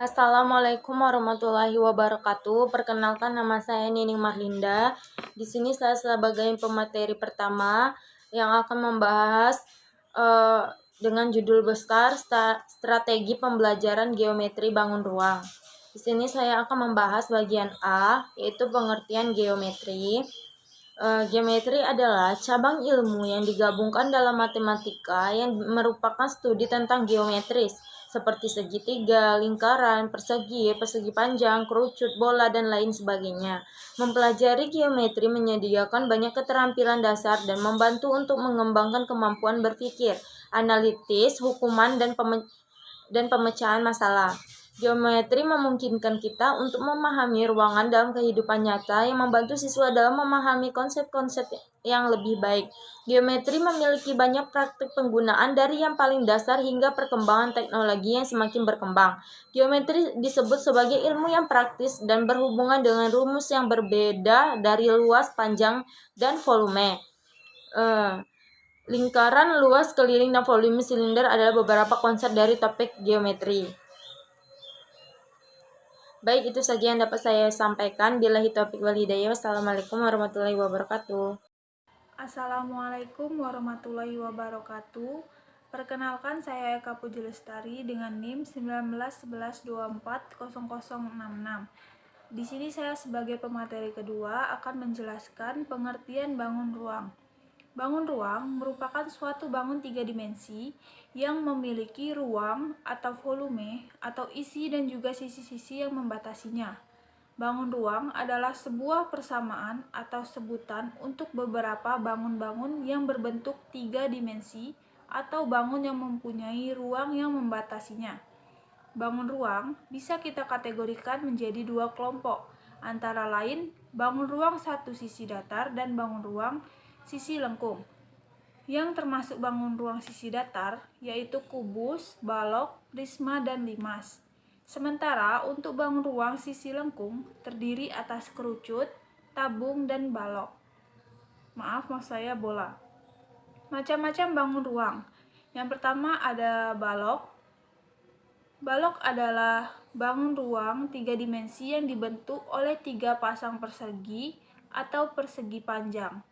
Assalamualaikum warahmatullahi wabarakatuh. Perkenalkan, nama saya Nining Marlinda. Di sini saya sebagai pemateri pertama yang akan membahas dengan judul besar strategi pembelajaran geometri bangun ruang. Di sini saya akan membahas bagian A, yaitu pengertian geometri. Geometri adalah cabang ilmu yang digabungkan dalam matematika yang merupakan studi tentang geometris, seperti segitiga, lingkaran, persegi, persegi panjang, kerucut, bola, dan lain sebagainya. Mempelajari geometri menyediakan banyak keterampilan dasar dan membantu untuk mengembangkan kemampuan berpikir, analitis, hukuman, dan pemecahan masalah. Geometri memungkinkan kita untuk memahami ruangan dalam kehidupan nyata yang membantu siswa dalam memahami konsep-konsep yang lebih baik. Geometri memiliki banyak praktik penggunaan dari yang paling dasar hingga perkembangan teknologi yang semakin berkembang. Geometri disebut sebagai ilmu yang praktis dan berhubungan dengan rumus yang berbeda dari luas, panjang, dan volume. Lingkaran, luas, keliling, dan volume silinder adalah beberapa konsep dari topik geometri. Baik, itu saja yang dapat saya sampaikan. Billahi taufiq wal hidayah. Wassalamualaikum warahmatullahi wabarakatuh. Assalamualaikum warahmatullahi wabarakatuh. Perkenalkan, saya Eka Puji Lestari dengan NIM 1911240066. Di sini saya sebagai pemateri kedua akan menjelaskan pengertian bangun ruang. Bangun ruang merupakan suatu bangun tiga dimensi yang memiliki ruang atau volume atau isi dan juga sisi-sisi yang membatasinya. Bangun ruang adalah sebuah persamaan atau sebutan untuk beberapa bangun-bangun yang berbentuk tiga dimensi atau bangun yang mempunyai ruang yang membatasinya. Bangun ruang bisa kita kategorikan menjadi dua kelompok, antara lain bangun ruang satu sisi datar dan bangun ruang sisi lengkung. Yang termasuk bangun ruang sisi datar yaitu kubus, balok, prisma, dan limas. Sementara untuk bangun ruang sisi lengkung terdiri atas kerucut, tabung, dan balok. Maksud saya bola. Macam-macam bangun ruang. Yang pertama ada balok. Balok adalah bangun ruang tiga dimensi yang dibentuk oleh tiga pasang persegi atau persegi panjang,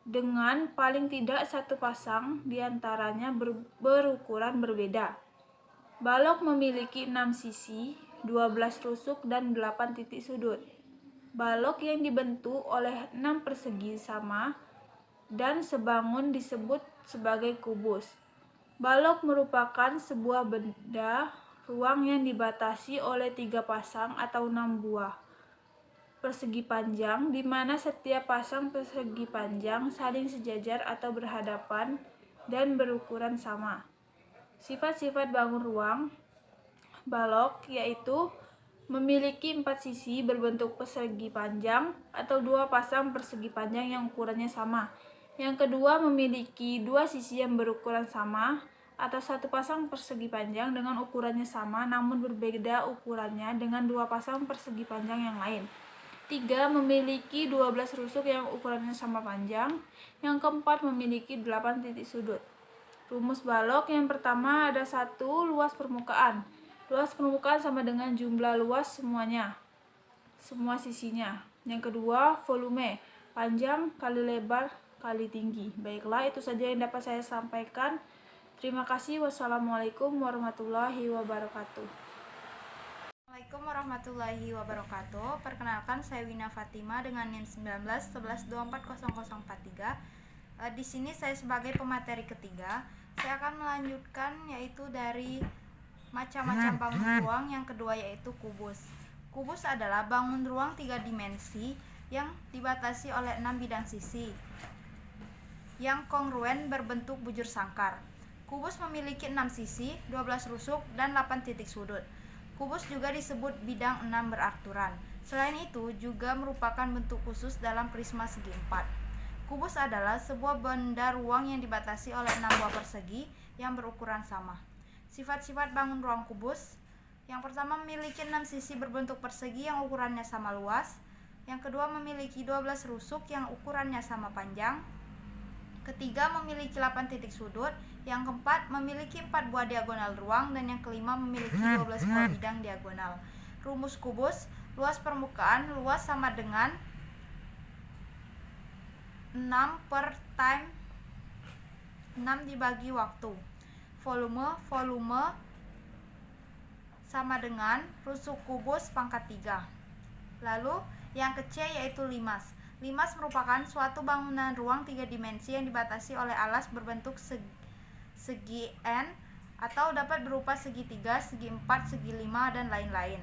dengan paling tidak satu pasang diantaranya berukuran berbeda. Balok memiliki 6 sisi, 12 rusuk, dan 8 titik sudut. Balok yang dibentuk oleh 6 persegi sama dan sebangun disebut sebagai kubus. Balok merupakan sebuah benda ruang yang dibatasi oleh 3 pasang atau 6 buah persegi panjang, di mana setiap pasang persegi panjang saling sejajar atau berhadapan dan berukuran sama. Sifat-sifat bangun ruang balok yaitu memiliki 4 sisi berbentuk persegi panjang atau 2 pasang persegi panjang yang ukurannya sama. Yang kedua, memiliki 2 sisi yang berukuran sama atau 1 pasang persegi panjang dengan ukurannya sama namun berbeda ukurannya dengan 2 pasang persegi panjang yang lain. 3. Memiliki 12 rusuk yang ukurannya sama panjang. Yang keempat, memiliki 8 titik sudut. Rumus balok yang pertama ada 1, luas permukaan. Luas permukaan sama dengan jumlah luas semuanya, semua sisinya. Yang kedua, volume, panjang kali lebar kali tinggi. Baiklah, itu saja yang dapat saya sampaikan. Terima kasih. Wassalamualaikum warahmatullahi wabarakatuh. Assalamualaikum warahmatullahi wabarakatuh. Perkenalkan, saya Wina Fatima dengan NIM 1911240043. Di sini saya sebagai pemateri ketiga, saya akan melanjutkan yaitu dari macam-macam bangun ruang. Yang kedua yaitu kubus. Kubus adalah bangun ruang tiga dimensi yang dibatasi oleh 6 bidang sisi yang kongruen berbentuk bujur sangkar. Kubus memiliki 6 sisi, 12 rusuk, dan 8 titik sudut. Kubus juga disebut bidang 6 beraturan. Selain itu, juga merupakan bentuk khusus dalam prisma segi 4. Kubus adalah sebuah benda ruang yang dibatasi oleh 6 buah persegi yang berukuran sama. Sifat-sifat bangun ruang kubus. Yang pertama, memiliki 6 sisi berbentuk persegi yang ukurannya sama luas. Yang kedua, memiliki 12 rusuk yang ukurannya sama panjang. Ketiga, memiliki 8 titik sudut. Yang keempat, memiliki 4 buah diagonal ruang. Dan yang kelima, memiliki 12 buah bidang diagonal. Rumus kubus, luas permukaan, luas sama dengan 6 per time 6 dibagi waktu. Volume sama dengan rusuk kubus pangkat 3. Lalu yang ke C yaitu limas. Limas merupakan suatu bangunan ruang 3 dimensi yang dibatasi oleh alas berbentuk segi N atau dapat berupa segitiga, segi 4, segi 5, dan lain-lain.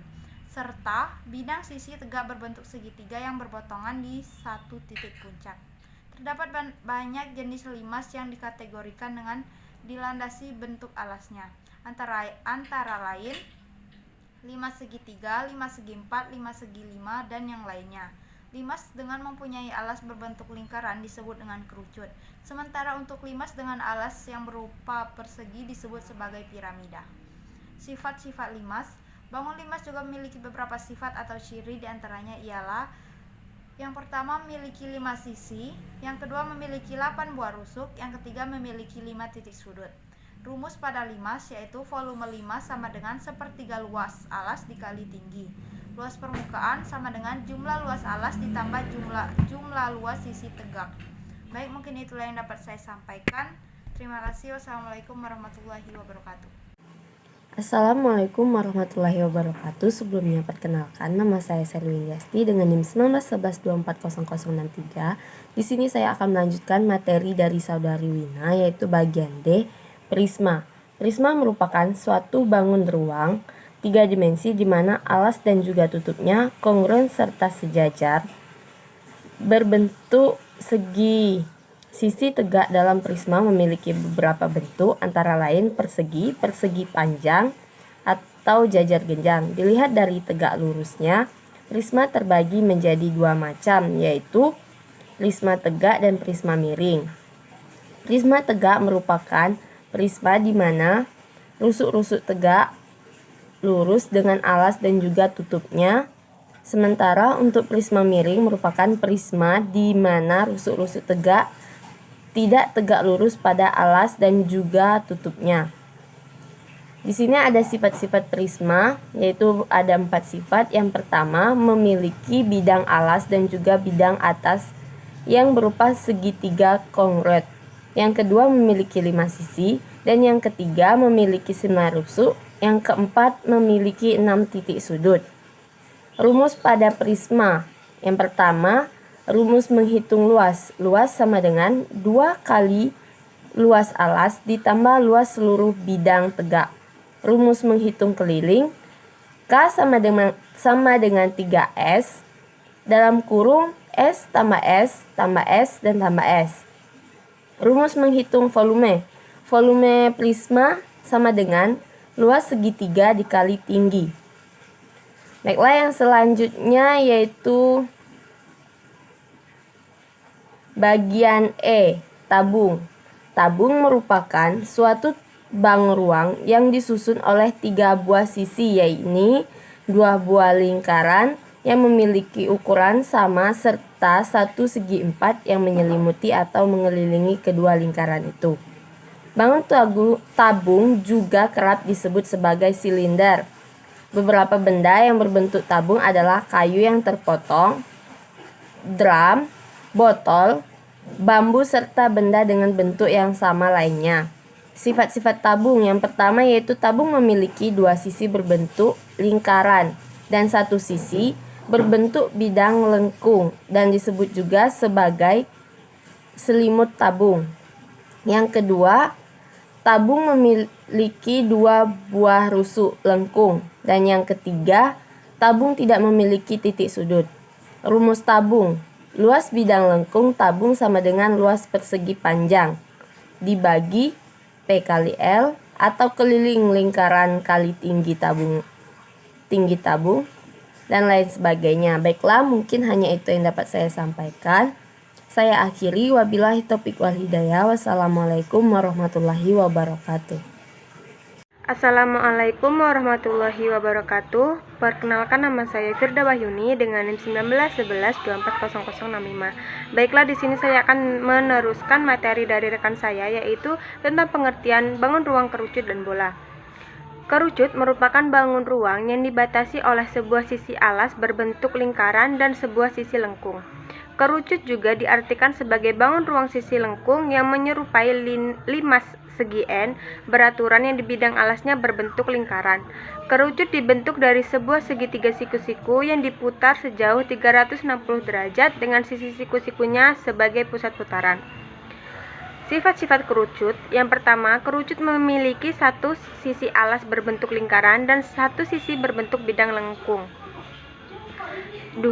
Serta bidang sisi tegak berbentuk segitiga yang berpotongan di satu titik puncak. Terdapat banyak jenis limas yang dikategorikan dengan dilandasi bentuk alasnya. Antara lain limas segitiga, limas segi 4, limas segi 5, dan yang lainnya. Limas dengan mempunyai alas berbentuk lingkaran disebut dengan kerucut. Sementara untuk limas dengan alas yang berupa persegi disebut sebagai piramida. Sifat-sifat limas. Bangun limas juga memiliki beberapa sifat atau ciri, diantaranya ialah: yang pertama, memiliki 5 sisi. Yang kedua, memiliki 8 buah rusuk. Yang ketiga, memiliki 5 titik sudut. Rumus pada limas yaitu volume limas sama dengan sepertiga luas alas dikali tinggi. Luas permukaan sama dengan jumlah luas alas ditambah jumlah luas sisi tegak. Baik, mungkin itulah yang dapat saya sampaikan. Terima kasih. Wassalamualaikum warahmatullahi wabarakatuh. Assalamualaikum warahmatullahi wabarakatuh. Sebelumnya perkenalkan, nama saya Serwin Yasti dengan NIM 1911240063. Di sini saya akan melanjutkan materi dari saudari Wina, yaitu bagian D, prisma. Prisma merupakan suatu bangun ruang 3 dimensi di mana alas dan juga tutupnya kongruen serta sejajar, berbentuk segi. Sisi tegak dalam prisma memiliki beberapa bentuk, antara lain persegi, persegi panjang, atau jajar genjang. Dilihat dari tegak lurusnya, prisma terbagi menjadi 2 macam, yaitu prisma tegak dan prisma miring. Prisma tegak merupakan prisma di mana rusuk-rusuk tegak lurus dengan alas dan juga tutupnya. Sementara untuk prisma miring merupakan prisma di mana rusuk-rusuk tegak tidak tegak lurus pada alas dan juga tutupnya. Di sini ada sifat-sifat prisma, yaitu ada 4 sifat. Yang pertama, memiliki bidang alas dan juga bidang atas yang berupa segitiga kongruen. Yang kedua, memiliki 5 sisi. Dan yang ketiga, memiliki 9 rusuk. Yang keempat, memiliki 6 titik sudut. Rumus pada prisma. Yang pertama, rumus menghitung luas. Luas sama dengan 2 kali luas alas ditambah luas seluruh bidang tegak. Rumus menghitung keliling. K sama dengan 3S. Dalam kurung S tambah S tambah S dan tambah S. Rumus menghitung volume. Volume prisma sama dengan luas segitiga dikali tinggi. Baiklah, yang selanjutnya yaitu bagian E, tabung. Tabung merupakan suatu bangun ruang yang disusun oleh 3 buah sisi, yaitu 2 buah lingkaran yang memiliki ukuran sama serta 1 segi 4 yang menyelimuti atau mengelilingi kedua lingkaran itu. Bangun tabung juga kerap disebut sebagai silinder. Beberapa benda yang berbentuk tabung adalah kayu yang terpotong, drum, botol, bambu, serta benda dengan bentuk yang sama lainnya. Sifat-sifat tabung. Yang pertama yaitu tabung memiliki 2 sisi berbentuk lingkaran dan 1 sisi berbentuk bidang lengkung dan disebut juga sebagai selimut tabung. Yang kedua, tabung memiliki 2 buah rusuk lengkung. Dan yang ketiga, tabung tidak memiliki titik sudut. Rumus tabung. Luas bidang lengkung tabung sama dengan luas persegi panjang dibagi P kali L atau keliling lingkaran kali tinggi tabung dan lain sebagainya. Baiklah, mungkin hanya itu yang dapat saya sampaikan. Saya akhiri, wabillahi taufiq wal hidayah. Wassalamualaikum warahmatullahi wabarakatuh. Assalamualaikum warahmatullahi wabarakatuh. Perkenalkan, nama saya Firda Wahyuni dengan NIM 1911240065. Baiklah, di sini saya akan meneruskan materi dari rekan saya, yaitu tentang pengertian bangun ruang, kerucut, dan bola. Kerucut merupakan bangun ruang yang dibatasi oleh sebuah sisi alas berbentuk lingkaran dan sebuah sisi lengkung. Kerucut juga diartikan sebagai bangun ruang sisi lengkung yang menyerupai limas segi N beraturan yang di bidang alasnya berbentuk lingkaran. Kerucut dibentuk dari sebuah segitiga siku-siku yang diputar sejauh 360 derajat dengan sisi siku-sikunya sebagai pusat putaran. Sifat-sifat kerucut. Yang pertama, kerucut memiliki satu sisi alas berbentuk lingkaran dan satu sisi berbentuk bidang lengkung. 2.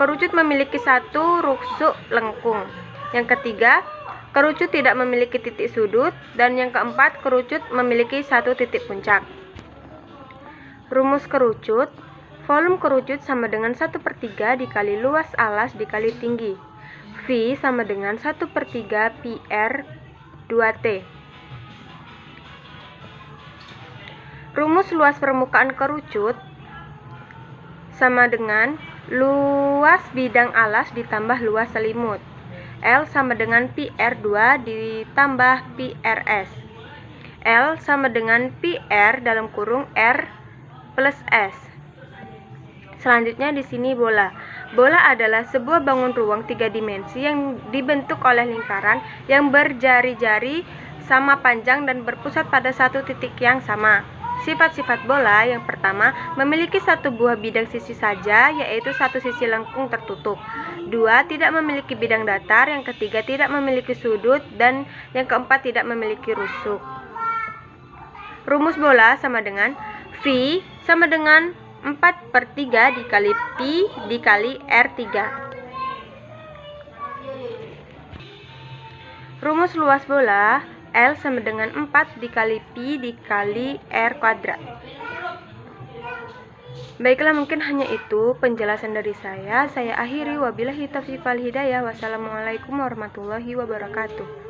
Kerucut memiliki satu rusuk lengkung. Yang ketiga, kerucut tidak memiliki titik sudut. Dan yang keempat, kerucut memiliki satu titik puncak. Rumus kerucut. Volume kerucut sama dengan 1/3 dikali luas alas dikali tinggi. V sama dengan 1/3 PR 2T. Rumus luas permukaan kerucut sama dengan luas bidang alas ditambah luas selimut. L sama dengan PR2 ditambah PRS. L sama dengan PR dalam kurung R plus S. Selanjutnya di sini bola. Bola adalah sebuah bangun ruang 3 dimensi yang dibentuk oleh lingkaran yang berjari-jari sama panjang dan berpusat pada satu titik yang sama. Sifat-sifat bola. Yang pertama, memiliki satu buah bidang sisi saja, yaitu satu sisi lengkung tertutup. 2. Tidak memiliki bidang datar. Yang ketiga, tidak memiliki sudut. Dan yang keempat, tidak memiliki rusuk. Rumus bola sama dengan V sama dengan 4/3 dikali Pi dikali R3. Rumus luas bola. L sama dengan 4 dikali Pi dikali R kuadrat. Baiklah, mungkin hanya itu penjelasan dari saya. Saya akhiri, wabillahi taufiq wal hidayah. Wassalamualaikum warahmatullahi wabarakatuh.